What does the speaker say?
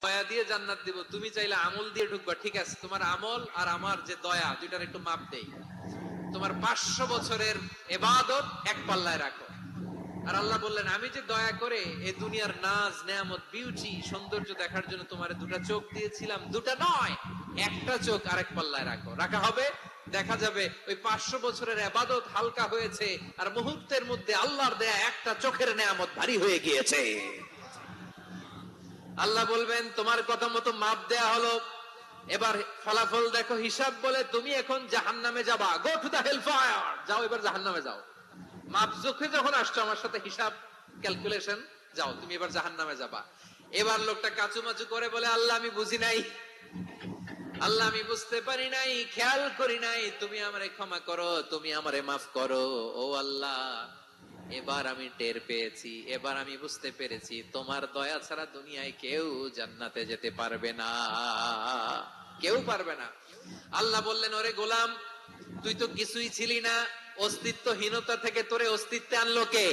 দয়া দিয়ে জান্নাত দিব, তুমি চাইলে আমল দিয়ে ঢুকবা, ঠিক আছে, তোমার আমল আর আমার যে দয়া দুইটার একটু মাপ দেই। তোমার 500 বছরের ইবাদত এক পাল্লায় রাখো। আর আল্লাহ বললেন, আমি যে দয়া করে এই দুনিয়ার নাজ নেয়ামত বিউটি সৌন্দর্য দেখার জন্য তোমার দুটা চোখ দিয়েছিলাম, দুটা নয় একটা চোখ আরেক পাল্লায় রাখো। রাখা হবে, দেখা যাবে ওই 500 বছরের ইবাদত হালকা হয়েছে আর মুহূর্তের মধ্যে আল্লাহর দেয়া একটা চোখের নেয়ামত ভারী হয়ে গিয়েছে। আল্লাহ বলবেন, তোমার কথা মতো মাপ দেয়া হলো, এবার ফলাফল দেখো, হিসাব বলে তুমি এখন জাহান্নামে যাবা, go to the hell fire, যাও এবার জাহান্নামে যাও। মাপ চোখে যখন আসছো আমার সাথে হিসাব ক্যালকুলেশন, যাও তুমি এবার জাহান্নামে যাবা। এবার লোকটা কাচুমাচু করে বলে, আল্লাহ আমি বুঝি নাই, আল্লাহ আমি বুঝতে পারি নাই, খেয়াল করি নাই, তুমি আমারে ক্ষমা করো, তুমি আমারে মাফ করো। ও আল্লাহ, এবার আমি টের পেয়েছি, এবার আমি বুঝতে পেরেছি, তোমার দয়া ছাড়া দুনিয়ায় কেউ জান্নাতে যেতে পারবে না, কেউ পারবে না। আল্লাহ বললেন, ওরে গোলাম, তুই তো কিছুই ছিলি না, অস্তিত্বহীনতা থেকে তোরে অস্তিত্বে আনলো কে?